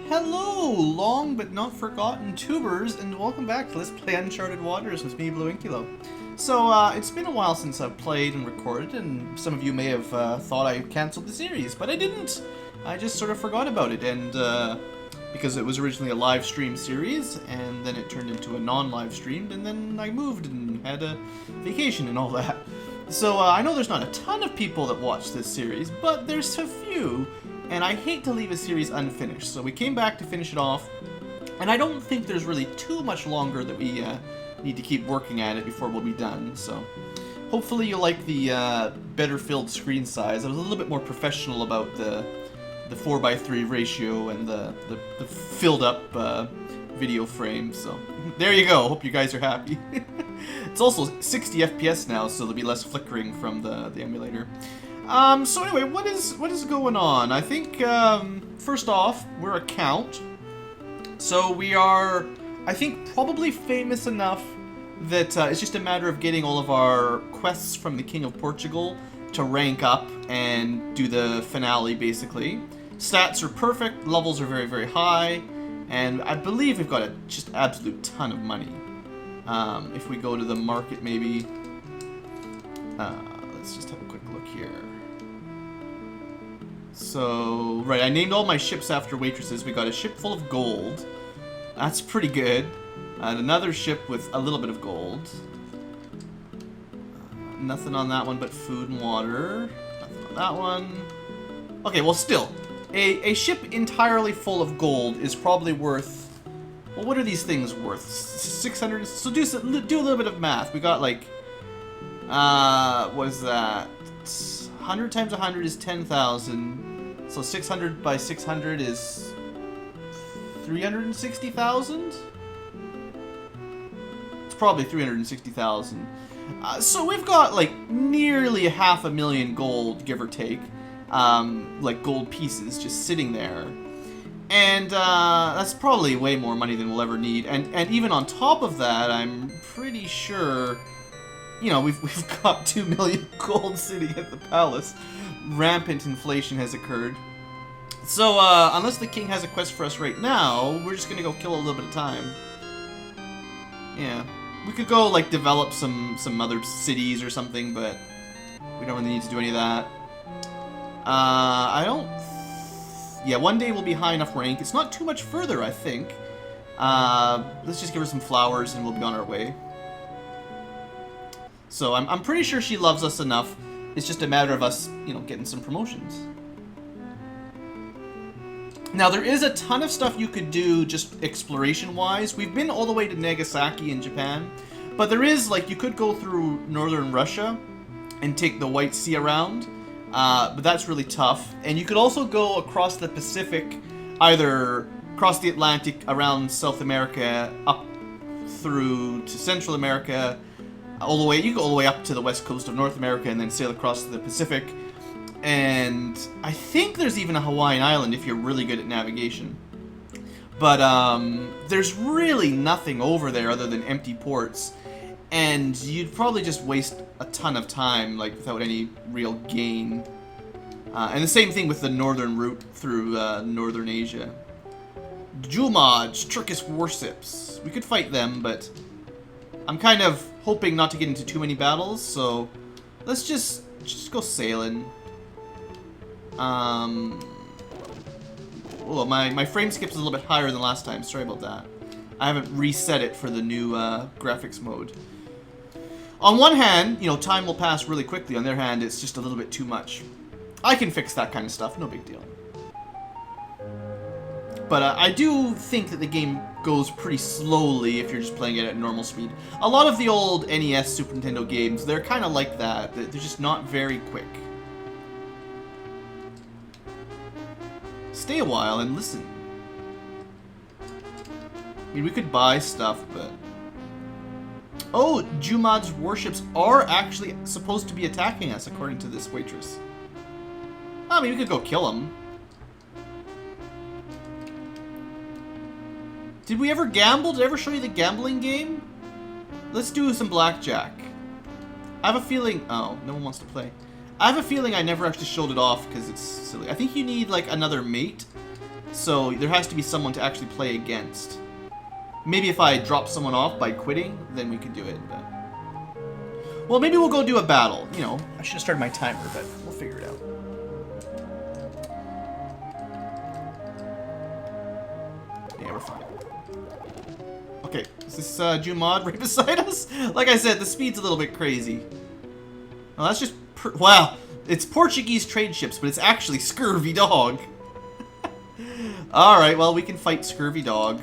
Hello, long but not forgotten tubers, and welcome back to Let's Play Uncharted Waters with me, BlueAnkylo. So, it's been a while since I've played and recorded, and some of you may have thought I cancelled the series, but I didn't. I just sort of forgot about it, and because it was originally a live stream series, and then it turned into a non-live stream, and then I moved and had a vacation and all that. So, I know there's not a ton of people that watch this series, but there's a few. And I hate to leave a series unfinished, so we came back to finish it off, and I don't think there's really too much longer that we need to keep working at it before we'll be done, so hopefully you'll like the better filled screen size. I was a little bit more professional about the 4:3 ratio and the filled up video frame, so there you go. Hope you guys are happy. It's also 60 FPS now, so there'll be less flickering from the emulator. So anyway, what is going on? I think, first off, we're a count. So we are, I think, probably famous enough that it's just a matter of getting all of our quests from the King of Portugal to rank up and do the finale, basically. Stats are perfect, levels are very, very high, and I believe we've got a just absolute ton of money. If we go to the market, maybe, let's just have a quick look here. So, right, I named all my ships after waitresses. We got a ship full of gold. That's pretty good. And another ship with a little bit of gold. Nothing on that one but food and water. Nothing on that one. Okay, well still, a ship entirely full of gold is probably worth... Well, what are these things worth? 600... So do a little bit of math. We got like... what is that? 100 times 100 is 10,000. So 600 by 600 is 360,000? It's probably 360,000. So we've got like nearly 500,000 gold, give or take. Like gold pieces just sitting there. And that's probably way more money than we'll ever need. And even on top of that, I'm pretty sure... You know, we've got 2 million gold sitting at the palace. Rampant inflation has occurred. So, unless the king has a quest for us right now, we're just gonna go kill a little bit of time. Yeah. We could go, like, develop some other cities or something, but we don't really need to do any of that. I don't... Yeah, one day we'll be high enough rank. It's not too much further, I think. Let's just give her some flowers and we'll be on our way. So I'm pretty sure she loves us enough. It's just a matter of us, you know, getting some promotions. Now, there is a ton of stuff you could do just exploration-wise. We've been all the way to Nagasaki in Japan. But there is, like, you could go through northern Russia and take the White Sea around. But that's really tough. And you could also go across the Pacific, either across the Atlantic around South America, up through to Central America, all the way, you go all the way up to the west coast of North America and then sail across the Pacific. And I think there's even a Hawaiian island if you're really good at navigation. But there's really nothing over there other than empty ports. And you'd probably just waste a ton of time, like, without any real gain. And the same thing with the northern route through northern Asia. Jumaj, Turkish warships. We could fight them, but I'm kind of hoping not to get into too many battles, so let's just go sailing. Oh, my frame skip's a little bit higher than last time. Sorry about that. I haven't reset it for the new graphics mode. On one hand, you know, time will pass really quickly. On the other hand, it's just a little bit too much. I can fix that kind of stuff. No big deal. But I do think that the game goes pretty slowly if you're just playing it at normal speed. A lot of the old NES, Super Nintendo games, they're kind of like that. They're just not very quick. Stay a while and listen. I mean, we could buy stuff, but... Oh, Jumad's warships are actually supposed to be attacking us, according to this waitress. I mean, we could go kill them. Did we ever gamble? Did I ever show you the gambling game? Let's do some blackjack. I have a feeling... Oh, no one wants to play. I have a feeling I never actually showed it off because it's silly. I think you need, like, another mate So there has to be someone to actually play against. Maybe if I drop someone off by quitting, then we could do it. But... well, maybe we'll go do a battle. You know, I should have started my timer, but we'll figure it out. Yeah, we're fine. Okay, is this Jumad right beside us? Like I said, the speed's a little bit crazy. Oh, that's just... wow, it's Portuguese trade ships, but it's actually Scurvy Dog. Alright, well, we can fight Scurvy Dog.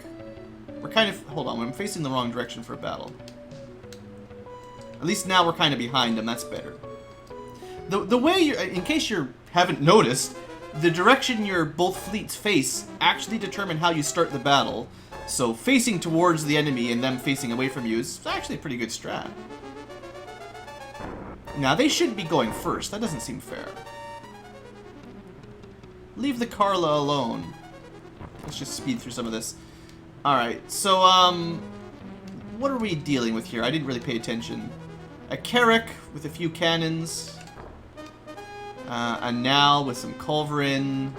We're kind of... hold on, I'm facing the wrong direction for a battle. At least now we're kind of behind them, that's better. The way you... in case you haven't noticed, the direction your both fleets face actually determine how you start the battle. So facing towards the enemy and them facing away from you is actually a pretty good strat. Now, they should be going first. That doesn't seem fair. Leave the Carla alone. Let's just speed through some of this. Alright, so, what are we dealing with here? I didn't really pay attention. A Carrack with a few cannons. A Nal with some culverin.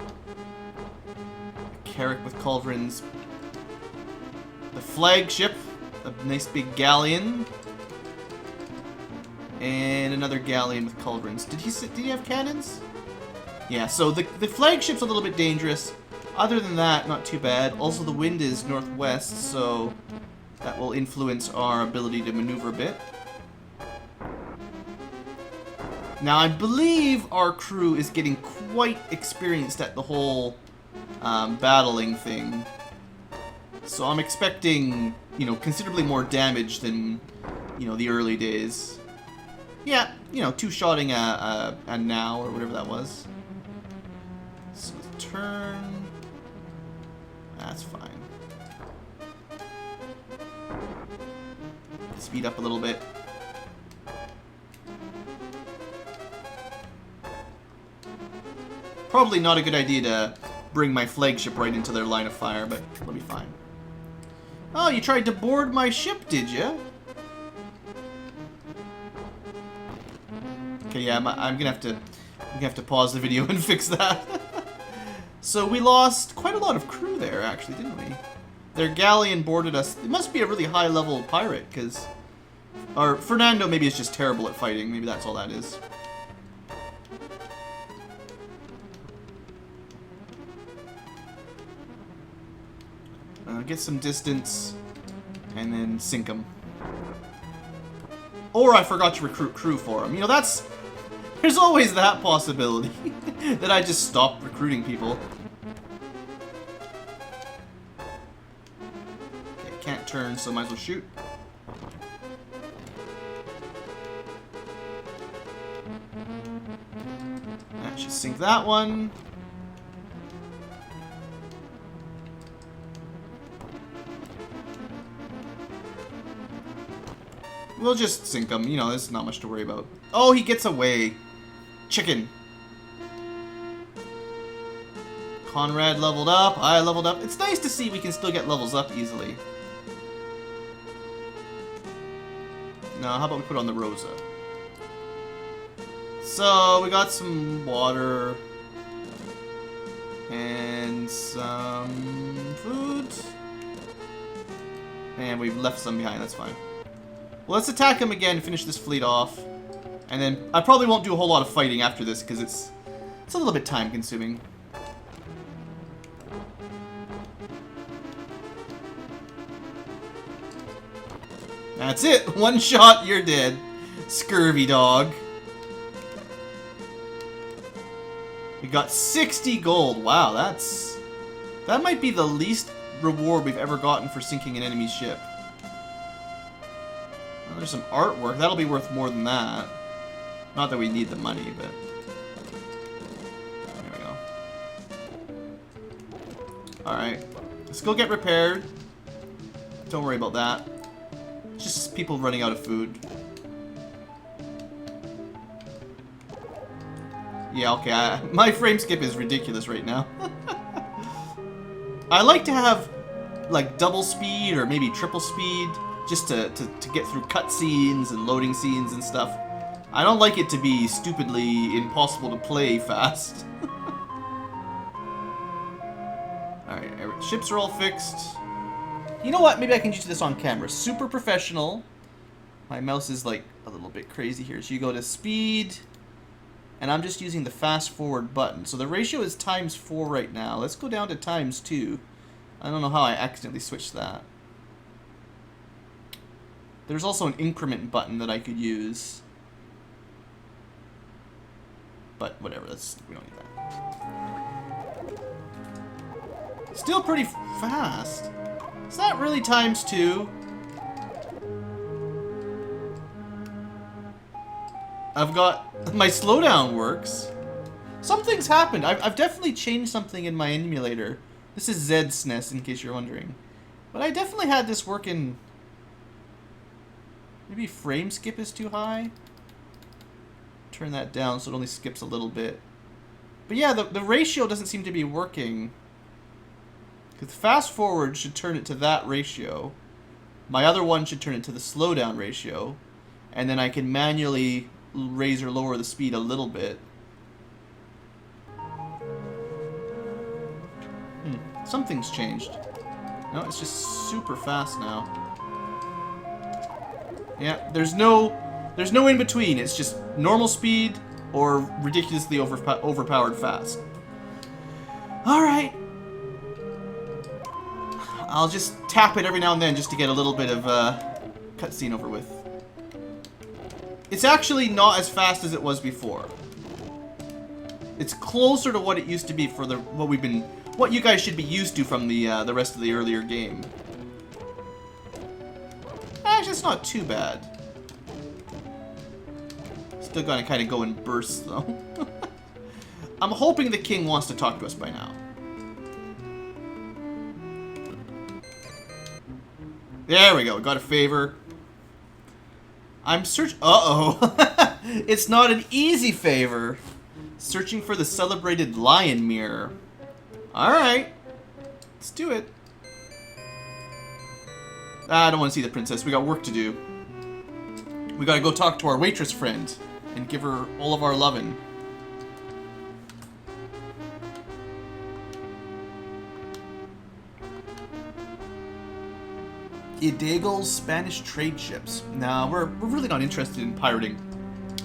A Carrack with culverins. The flagship, a nice big galleon. And another galleon with culverins. Did he have cannons? Yeah, so the flagship's a little bit dangerous. Other than that, not too bad. Also, the wind is northwest, so that will influence our ability to maneuver a bit. Now, I believe our crew is getting quite experienced at the whole battling thing. So I'm expecting, you know, considerably more damage than, you know, the early days. Yeah, you know, two-shotting a now or whatever that was. So turn. That's fine. Speed up a little bit. Probably not a good idea to bring my flagship right into their line of fire, but it'll be fine. Oh, you tried to board my ship, did you? Okay, yeah, I'm gonna have to pause the video and fix that. So we lost quite a lot of crew there, actually, didn't we? Their galleon boarded us. It must be a really high-level pirate, because... or Fernando maybe is just terrible at fighting. Maybe that's all that is. Get some distance, and then sink them. Or I forgot to recruit crew for them. You know, that's... there's always that possibility that I just stopped recruiting people. Okay, can't turn, so might as well shoot. That should sink that one. We'll just sink him. You know, there's not much to worry about. Oh, he gets away. Chicken. Conrad leveled up. I leveled up. It's nice to see we can still get levels up easily. Now, how about we put on the Rosa? So, we got some water. And some food. And we've left some behind. That's fine. Well, let's attack him again, finish this fleet off. And then I probably won't do a whole lot of fighting after this because it's a little bit time consuming. That's it. One shot, you're dead. Scurvy Dog. We got 60 gold. Wow, that might be the least reward we've ever gotten for sinking an enemy ship. There's some artwork. That'll be worth more than that. Not that we need the money, but... there we go. Alright. Let's go get repaired. Don't worry about that. It's just people running out of food. Yeah, okay. My frame skip is ridiculous right now. I like to have, like, double speed or maybe triple speed. Just to get through cutscenes and loading scenes and stuff. I don't like it to be stupidly impossible to play fast. Alright, Ships are all fixed. You know what? Maybe I can use this on camera. Super professional. My mouse is like a little bit crazy here. So you go to speed, and I'm just using the fast forward button. So the ratio is ×4 right now. Let's go down to ×2. I don't know how I accidentally switched that. There's also an increment button that I could use. But whatever, we don't need that. Still pretty fast. Is that really ×2? I've got... my slowdown works. Something's happened. I've definitely changed something in my emulator. This is Zed's SNES, in case you're wondering. But I definitely had this working... maybe frame skip is too high? Turn that down so it only skips a little bit. But yeah, the ratio doesn't seem to be working. Because fast forward should turn it to that ratio. My other one should turn it to the slowdown ratio. And then I can manually raise or lower the speed a little bit. Something's changed. No, it's just super fast now. Yeah, there's no in between. It's just normal speed or ridiculously overpowered fast. All right. I'll just tap it every now and then just to get a little bit of cutscene over with. It's actually not as fast as it was before. It's closer to what it used to be for what you guys should be used to from the rest of the earlier game. Actually, it's not too bad. Still gonna kind of go in bursts though. I'm hoping the king wants to talk to us by now. There we go. Got a favor. I'm uh-oh. It's not an easy favor. Searching for the celebrated lion mirror. Alright. Let's do it. I don't want to see the princess. We got work to do. We gotta go talk to our waitress friend and give her all of our lovin'. Idegal's Spanish trade ships. Nah, we're really not interested in pirating.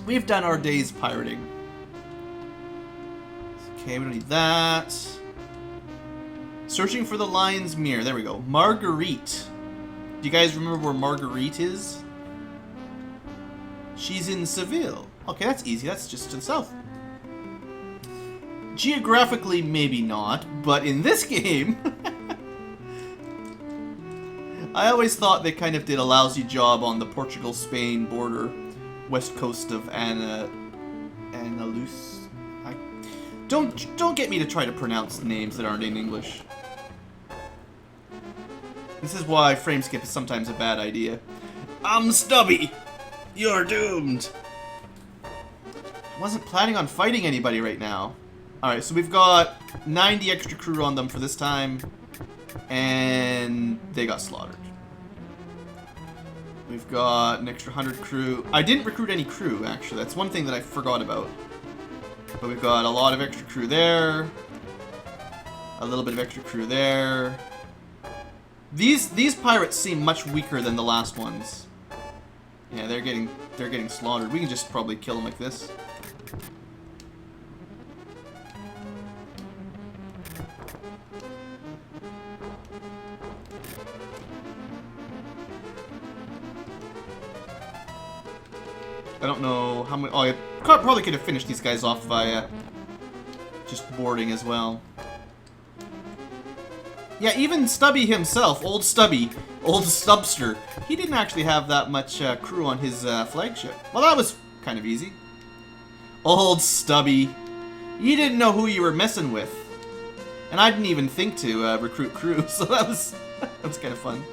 We've done our day's pirating. Okay, we don't need that. Searching for the lion's mirror. There we go. Marguerite. Do you guys remember where Marguerite is? She's in Seville. Okay, that's easy. That's just to the south. Geographically, maybe not, but in this game... I always thought they kind of did a lousy job on the Portugal-Spain border, west coast of Analus. Don't get me to try to pronounce names that aren't in English. This is why frame skip is sometimes a bad idea. I'm Stubby! You're doomed! I wasn't planning on fighting anybody right now. Alright, so we've got 90 extra crew on them for this time. And they got slaughtered. We've got an extra 100 crew. I didn't recruit any crew, actually. That's one thing that I forgot about. But we've got a lot of extra crew there. A little bit of extra crew there. These pirates seem much weaker than the last ones. Yeah, they're getting slaughtered. We can just probably kill them like this. I don't know how many... Oh, I probably could have finished these guys off by just boarding as well. Yeah, even Stubby himself, old Stubby, old Stubster, he didn't actually have that much crew on his flagship. Well, that was kind of easy. Old Stubby. You didn't know who you were messing with. And I didn't even think to recruit crew, so that was kind of fun.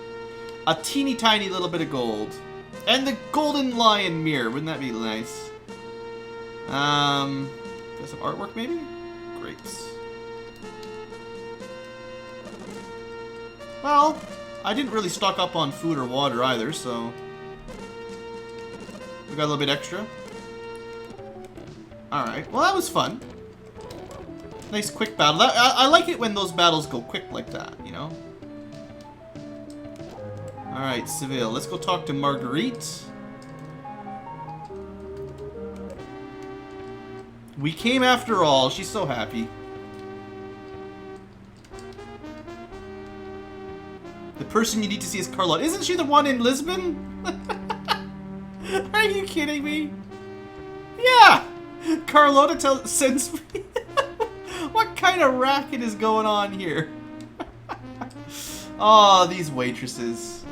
A teeny tiny little bit of gold. And the golden lion mirror, wouldn't that be nice? Got some artwork maybe? Grapes. Well, I didn't really stock up on food or water either, so... We got a little bit extra. Alright, well that was fun. Nice quick battle. I like it when those battles go quick like that, you know? Alright, Seville. Let's go talk to Marguerite. We came after all. She's so happy. The person you need to see is Carlotta. Isn't she the one in Lisbon? Are you kidding me? Yeah! Carlotta sends me... What kind of racket is going on here? Oh, these waitresses.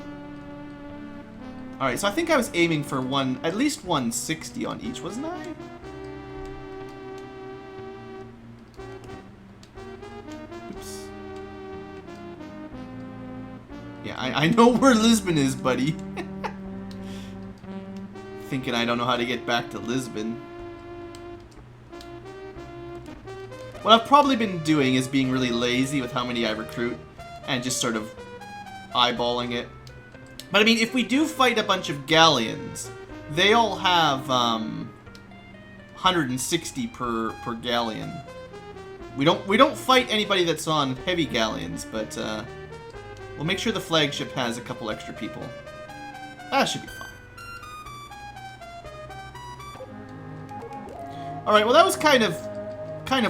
Alright, so I think I was aiming for at least 160 on each, wasn't I? Oops. Yeah, I know where Lisbon is, buddy. Thinking I don't know how to get back to Lisbon. What I've probably been doing is being really lazy with how many I recruit and just sort of eyeballing it. But I mean, if we do fight a bunch of galleons, they all have 160 per galleon. We don't fight anybody that's on heavy galleons, but we'll make sure the flagship has a couple extra people. That should be fine. All right, well that was kind of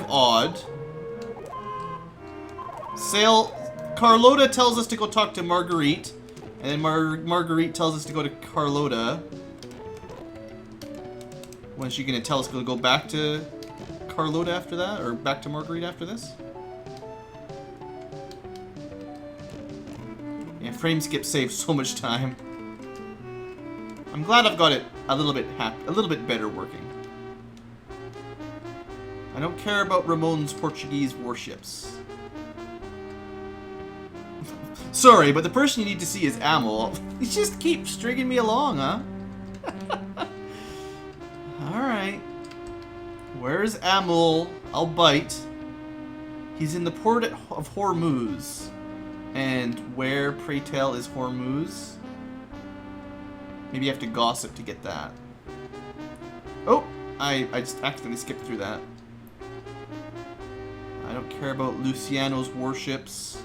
odd. Carlotta tells us to go talk to Marguerite, and then Marguerite tells us to go to Carlotta. When is she gonna tell us to go back to Carlotta after that, or back to Marguerite after this? Yeah, frame skip saves so much time. I'm glad I've got it a little bit better working. I don't care about Ramon's Portuguese warships. Sorry, but the person you need to see is Amel. He just keeps stringing me along, huh? Alright. Where's Amel? I'll bite. He's in the port of Hormuz. And where, pray tell, is Hormuz? Maybe you have to gossip to get that. Oh! I just accidentally skipped through that. I don't care about Luciano's warships.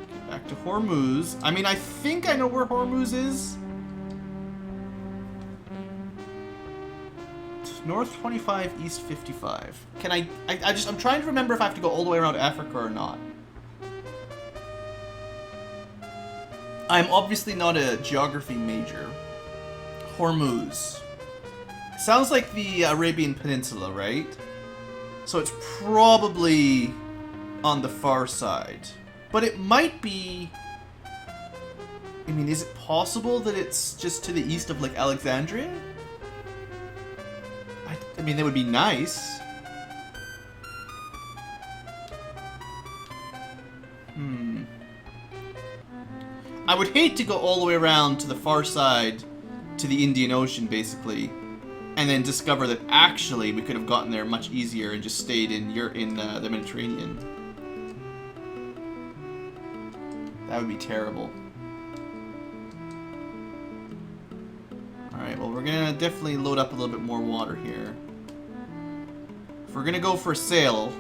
Get back to Hormuz. I mean, I think I know where Hormuz is. North 25, East 55. Can I'm trying to remember if I have to go all the way around Africa or not. I'm obviously not a geography major. Hormuz. Sounds like the Arabian Peninsula, right? So it's probably on the far side. But it might be... I mean, is it possible that it's just to the east of, like, Alexandria? I mean, that would be nice. I would hate to go all the way around to the far side, to the Indian Ocean, basically, and then discover that actually we could have gotten there much easier and just stayed in the Mediterranean. That would be terrible. Alright, well, we're gonna definitely load up a little bit more water here. If we're gonna go for a sail,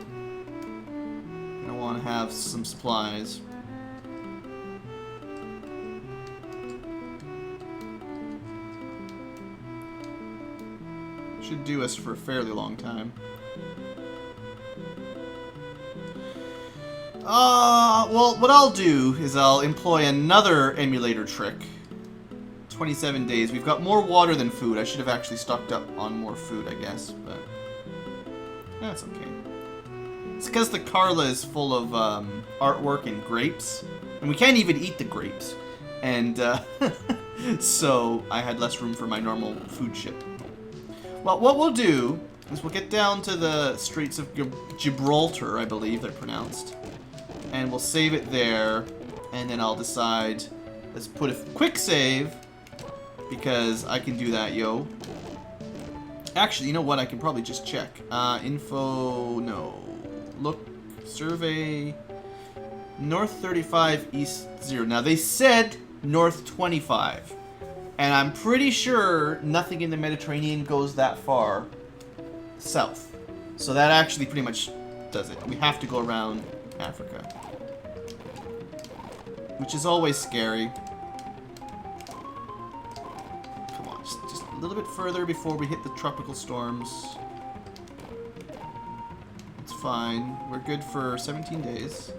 we're gonna want to have some supplies. Should do us for a fairly long time. Well, what I'll do is I'll employ another emulator trick. 27 days. We've got more water than food. I should have actually stocked up on more food, I guess, but that's okay. It's because the Carla is full of artwork and grapes, and we can't even eat the grapes. And so I had less room for my normal food ship. Well, what we'll do is we'll get down to the Straits of Gibraltar, I believe they're pronounced, and we'll save it there, and then I'll decide, let's put a quick save, because I can do that, yo. Actually, you know what? I can probably just check. Info, no. Look, survey, North 35, East 0. Now, they said North 25. And I'm pretty sure nothing in the Mediterranean goes that far south. So that actually pretty much does it. We have to go around Africa. Which is always scary. Come on, just a little bit further before we hit the tropical storms. It's fine. We're good for 17 days.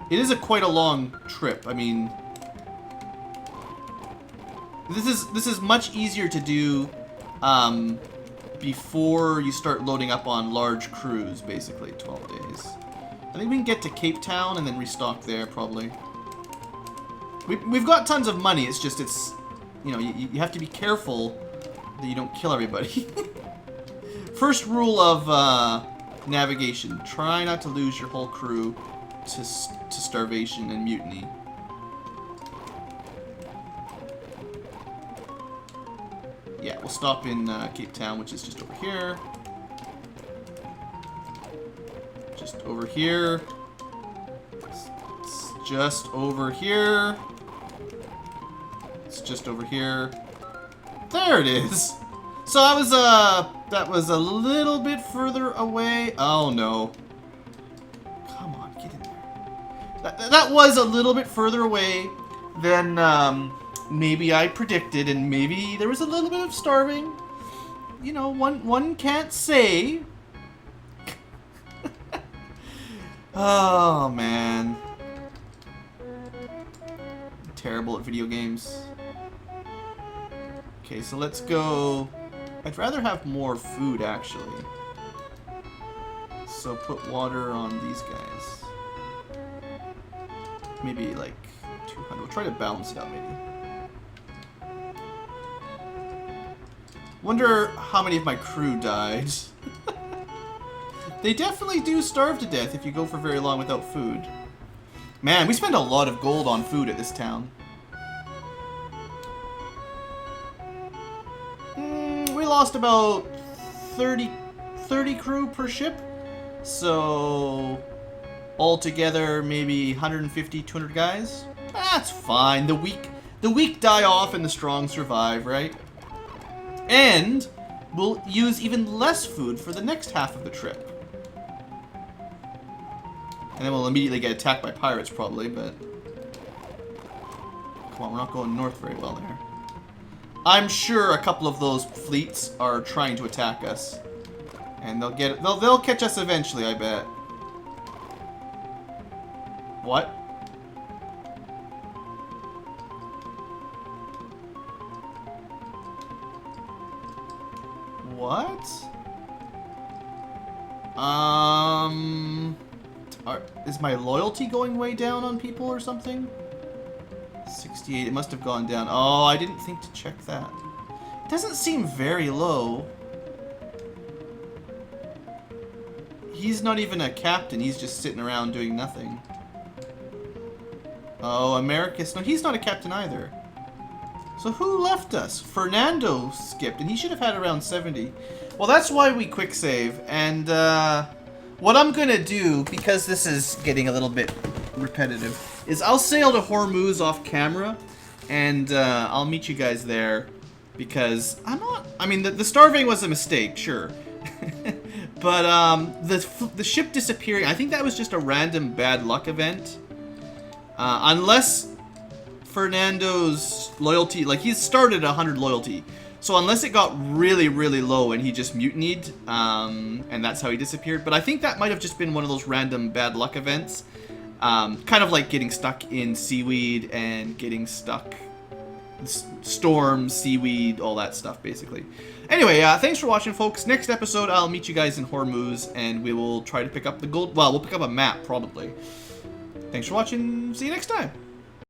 It is quite a long trip. I mean, this is much easier to do before you start loading up on large crews, basically, 12 days. I think we can get to Cape Town and then restock there, probably. We've got tons of money, it's just, you know, you have to be careful that you don't kill everybody. First rule of navigation, try not to lose your whole crew to starvation and mutiny. Yeah, we'll stop in Cape Town, which is just over here. Just over here. It's just over here. It's just over here. There it is. So that was a little bit further away. Oh no. Come on, get in there. That was a little bit further away than maybe I predicted, and maybe there was a little bit of starving. You know, one can't say. Oh man, I'm terrible at video games. Okay, so let's go. I'd rather have more food actually. So put water on these guys. Maybe like 200. We'll try to balance it out maybe. Wonder how many of my crew died. They definitely do starve to death if you go for very long without food. Man, we spend a lot of gold on food at this town. We lost about 30 crew per ship. So altogether maybe 150, 200 guys. That's fine. The weak die off and the strong survive, right? And we'll use even less food for the next half of the trip. And then we'll immediately get attacked by pirates probably, but... Come on, we're not going north very well there. I'm sure a couple of those fleets are trying to attack us. And they'll catch us eventually, I bet. What? What? Is my loyalty going way down on people or something? 68, it must have gone down. Oh, I didn't think to check that. It doesn't seem very low. He's not even a captain, he's just sitting around doing nothing. Oh, Americus, no, he's not a captain either. So who left us? Fernando skipped, and he should have had around 70. Well, that's why we quick save, and what I'm gonna do, because this is getting a little bit repetitive, is I'll sail to Hormuz off camera, and I'll meet you guys there, because I mean, the starving was a mistake, sure. But the ship disappearing, I think that was just a random bad luck event. Unless Fernando's loyalty, like he's started 100 loyalty, so unless it got really, really low and he just mutinied, and that's how he disappeared. But I think that might have just been one of those random bad luck events. Kind of like getting stuck in seaweed and getting stuck, storms, seaweed, all that stuff, basically. Anyway, thanks for watching, folks. Next episode, I'll meet you guys in Hormuz, and we will try to pick up the gold. Well, we'll pick up a map, probably. Thanks for watching. See you next time.